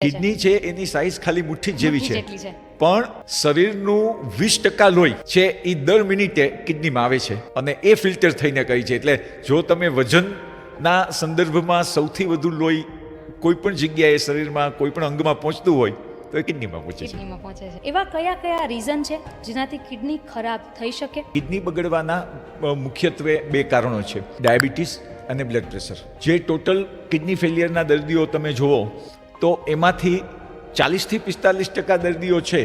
Kidney છે એની size ખાલી મુઠ્ઠી જેવી છે, જેટલી છે. પણ શરીરનું 20% લોહી છે એ દર મિનિટે કિડનીમાં આવે છે અને એ ફિલ્ટર થઈને કહી છે. એટલે જો તમે વજનના સંદર્ભમાં સૌથી વધુ લોહી કોઈ પણ જગ્યાએ શરીરમાં કોઈ પણ અંગમાં પહોંચતું હોય તો એ કિડનીમાં પહોંચે છે. કિડનીમાં પહોંચે છે. એવા કયા કયા રીઝન છે જેનાથી કિડની ખરાબ થઈ શકે? કિડની બગડવાના મુખ્યત્વે 2 કારણો છે, ડાયાબિટીસ અને બ્લડ પ્રેશર. જે ટોટલ કિડની ફેલિયરના દર્દીઓ તમે જુઓ તો એમાંથી 40 થી 45% દર્દીઓ છે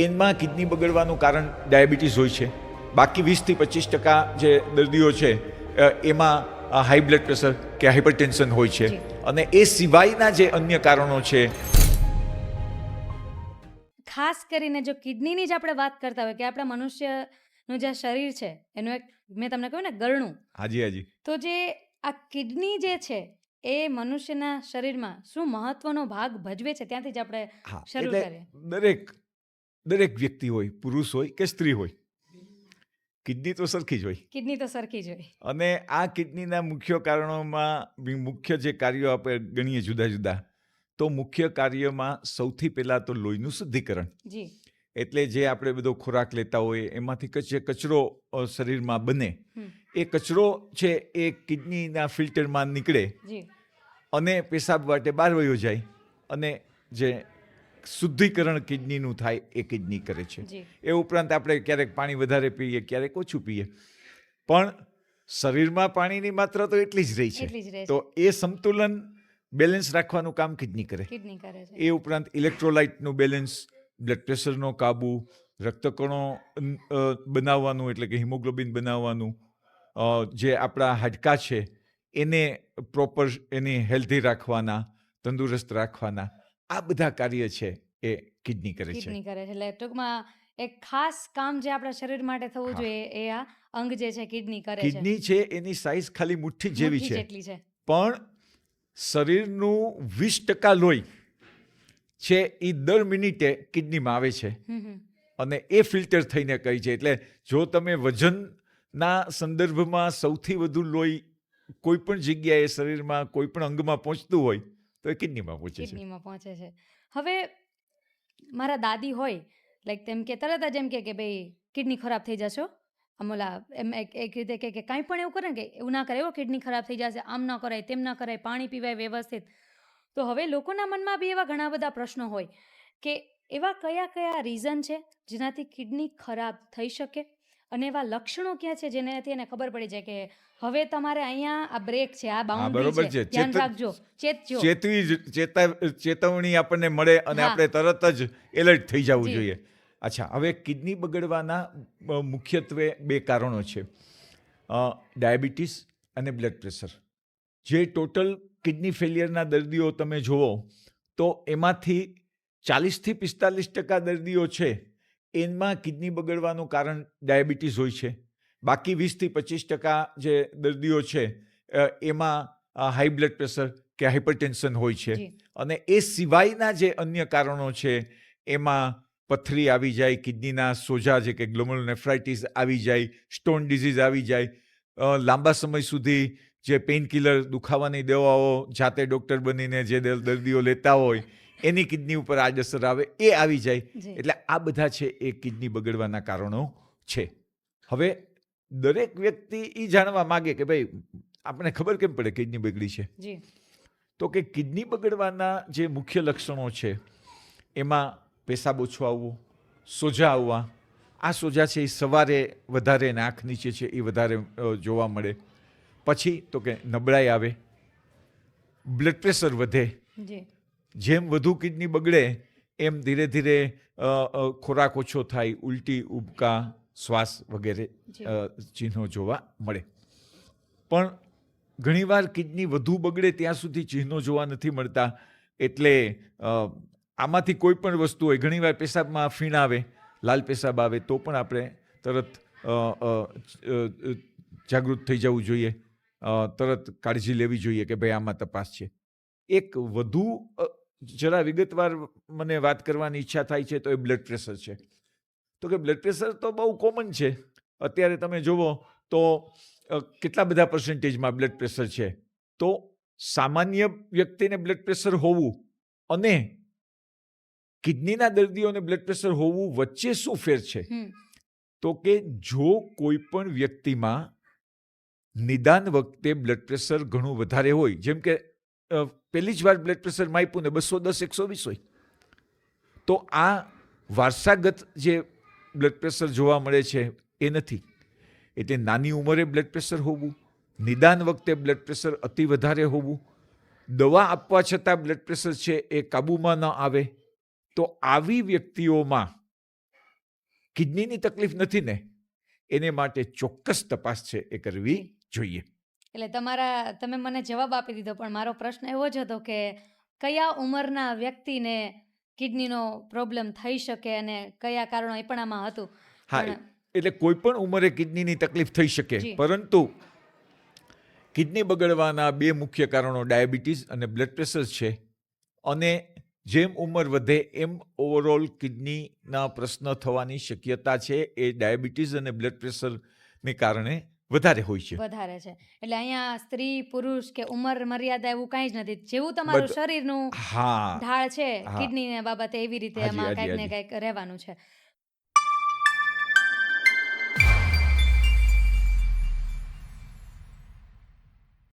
એમાં કિડની બગડવાનું કારણ ડાયાબિટીસ હોય છે. બાકી 20 થી 25% જે દર્દીઓ છે એમાં હાઈ બ્લડ પ્રેશર કે હાઇપરટેન્શન હોય છે. અને એ સિવાયના જે અન્ય કારણો છે, ખાસ કરીને જો કિડનીની જ આપણે વાત કરતા હોય કે આપણા મનુષ્યનું જે શરીર છે એનું એક મેં તમને કહ્યું ને ગળણું, હાજી તો જે આ કિડની જે છે એ મનુષ્યના શરીરમાં શું મહત્વનો ભાગ ભજવે છે ત્યાંથી જ આપણે શરૂ કરીએ. દરેક વ્યક્તિ હોય, પુરુષ હોય કે સ્ત્રી હોય, કિડની તો સરખી જ હોય. કિડની તો સરખી જ હોય. અને આ કિડનીના મુખ્ય કારણોમાં મુખ્ય જે કાર્યો આપણે ગણીએ જુદા જુદા, તો મુખ્ય કાર્યમાં સૌથી પહેલાં તો લોહીનું શુદ્ધિકરણ. જી. એટલે જે આપણે બધો ખોરાક લેતા હોઈએ એમાંથી જે કચરો શરીરમાં બને, એ કચરો છે એ કિડનીના ફિલ્ટરમાં નીકળે અને પેશાબ વાટે બહાર વયો જાય અને જે શુદ્ધિકરણ કિડનીનું થાય એ કિડની કરે છે. એ ઉપરાંત આપણે ક્યારેક પાણી વધારે પીએ, ક્યારેક ઓછું પીએ, પણ શરીરમાં પાણીની માત્રા તો એટલી જ રહી છે. તો એ સંતુલન બેલેન્સ રાખવાનું કામ કિડની કરે. એ ઉપરાંત ઇલેક્ટ્રોલાઇટનું બેલેન્સ, બ્લડ પ્રેશરનો કાબુ, રક્તકણો બનાવવાનું એટલે કે હિમોગ્લોબિન બનાવવાનું, જે આપણા હાડકાં છે એને પ્રોપર એની હેલ્ધી રાખવાના, તંદુરસ્ત રાખવાના, આ બધા કાર્ય છે એ કિડની કરે છે. એટલે ટૂંકમાં એક ખાસ કામ જે આપણા શરીર માટે થવું જોઈએ એ આ અંગ જે છે કિડની કરે છે. કિડની છે એની સાઈઝ ખાલી મુઠ્ઠી જેવી છે, પણ શરીરનું 20% લોહી છે એ દર મિનિટે કિડનીમાં આવે છે અને એ ફિલ્ટર થઈને કહી છે. એટલે જો તમે વજનના સંદર્ભમાં સૌથી વધુ લોહી કોઈ પણ જગ્યાએ શરીરમાં કોઈ પણ અંગમાં પહોંચતું હોય તો એ કિડનીમાં પહોંચે છે. હવે મારા દાદી હોય લાઈક તેમ કે તરત જ એમ કે ભાઈ કિડની ખરાબ થઈ જશો, અમોલા એમ એક રીતે કે કાંઈ પણ એવું કરે ને કે એવું ના કરે, એવો કિડની ખરાબ થઈ જશે, આમ ન કરાય, તેમ ન કરાય, પાણી પીવાય વ્યવસ્થિત. તો હવે લોકોના મનમાં બી એવા ઘણા બધા પ્રશ્નો હોય કે એવા કયા કયા રીઝન છે જેનાથી કિડની ખરાબ થઈ શકે અને એવા લક્ષણો ક્યાં છે જેનાથી એને ખબર પડી જાય કે હવે તમારે અહીંયા આ બ્રેક છે, આ બાઉન્ડરી છે, ધ્યાન રાખજો, ચેતવણી આપણને મળે અને આપણે તરત જ એલર્ટ થઈ જવું જોઈએ. અચ્છા, હવે કિડની બગડવાના મુખ્યત્વે 2 કારણો છે, ડાયાબિટીસ અને બ્લડ પ્રેશર. જે ટોટલ કિડની ફેલિયરના દર્દીઓ તમે જુઓ તો એમાંથી 40 થી 45% દર્દીઓ છે એમાં કિડની બગડવાનું કારણ ડાયાબિટીસ હોય છે. બાકી 20 થી 25% જે દર્દીઓ છે એમાં હાઈ બ્લડ પ્રેશર કે હાઇપરટેન્શન હોય છે. અને એ સિવાયના જે અન્ય કારણો છે એમાં પથરી આવી જાય, કિડનીના સોજા જે કે ગ્લોમેરુલોનેફ્રાઇટિસ આવી જાય, સ્ટોન ડિઝીઝ આવી જાય, લાંબા સમય સુધી જે પેઇન કિલર દુખાવાની દવાઓ જાતે ડૉક્ટર બનીને જે દર્દીઓ લેતા હોય એની કિડની ઉપર આડઅસર આવે, એ આવી જાય. એટલે આ બધા છે એ કિડની બગડવાના કારણો છે. હવે દરેક વ્યક્તિ એ જાણવા માગે કે ભાઈ આપણે ખબર કેમ પડે કિડની બગડી છે? તો કે કિડની બગડવાના જે મુખ્ય લક્ષણો છે એમાં પેશાબ ઓછો આવવો, સોજા આવવા. આ સોજા છે એ સવારે વધારે અને આંખ નીચે છે એ વધારે જોવા મળે. પછી તો કે નબળાઈ આવે, બ્લડ પ્રેશર વધે. જેમ વધુ કિડની બગડે એમ ધીરે ધીરે ખોરાક ઓછો થાય, ઉલટી, ઉબકા, શ્વાસ વગેરે ચિહ્નો જોવા મળે. પણ ઘણીવાર કિડની વધુ બગડે ત્યાં સુધી ચિહ્નો જોવા નથી મળતા. એટલે આમાંથી કોઈ પણ વસ્તુ હોય, ઘણીવાર પેશાબમાં ફીણ આવે, લાલ પેશાબ આવે તો પણ આપણે તરત જાગૃત થઈ જવું જોઈએ, તરત કાળજી લેવી જોઈએ કે ભાઈ આમાં તપાસ છે. એક વધુ જરા વિગતવાર મને વાત કરવાની ઈચ્છા થાય છે તો એ બ્લડ પ્રેશર છે. તો કે બ્લડ પ્રેશર તો બહુ કોમન છે. અત્યારે તમે જુઓ તો કેટલા બધા પર્સન્ટેજમાં બ્લડ પ્રેશર છે. તો સામાન્ય વ્યક્તિને બ્લડ પ્રેશર હોવું અને કિડનીના દર્દીઓને બ્લડ પ્રેશર હોવું વચ્ચે શું ફેર છે? હમ તો કે જો કોઈ પણ વ્યક્તિમાં નિદાન વખતે બ્લડ પ્રેશર ઘણું વધારે હોય, જેમ કે પહેલી જ વાર બ્લડ પ્રેશર માપ્યું ને 210 120 હોય, તો આ વારસાગત જે બ્લડ પ્રેશર જોવા મળે છે એ નથી. એટલે નાની ઉંમરે બ્લડ પ્રેશર હોવું, નિદાન વખતે બ્લડ પ્રેશર અતિ વધારે હોવું, દવા આપવા છતાં બ્લડ પ્રેશર છે એ કાબૂમાં ન આવે, તો આવી વ્યક્તિઓમાં કિડનીની તકલીફ નથી ને, એને માટે ચોક્કસ તપાસ છે એ કરવી જોઈએ. એટલે તમે મને જવાબ આપી દીધો, પણ મારો પ્રશ્ન એવો જ હતો કે કયા ઉંમરના વ્યક્તિને કિડનીનો પ્રોબ્લેમ થઈ શકે અને કયા કારણો એ પણ આમાં હતું. હા, પણ એટલે કોઈ પણ ઉંમરે કિડનીની તકલીફ થઈ શકે, જી. પરંતુ કિડની બગડવાના 2 મુખ્ય કારણો ડાયાબિટીસ અને બ્લડ પ્રેશર છે. અને જેમ ઉંમર વધે એમ ઓવરઓલ કિડનીના પ્રશ્ન થવાની શક્યતા છે એ ડાયાબિટીસ અને બ્લડ પ્રેશરને કારણે વધારે હોય છે. વધારે છે. એટલે અહીંયા સ્ત્રી પુરુષ કે ઉંમર મર્યાદા એવું કાંઈ જ નથી. જેવું તમારું શરીરનું હા, ઢાળ છે હા. કિડનીને બાબતે, એવી રીતે હાજી, એમાં હાજી, કંઈક ને હાજી. કંઈક રહેવાનું છે.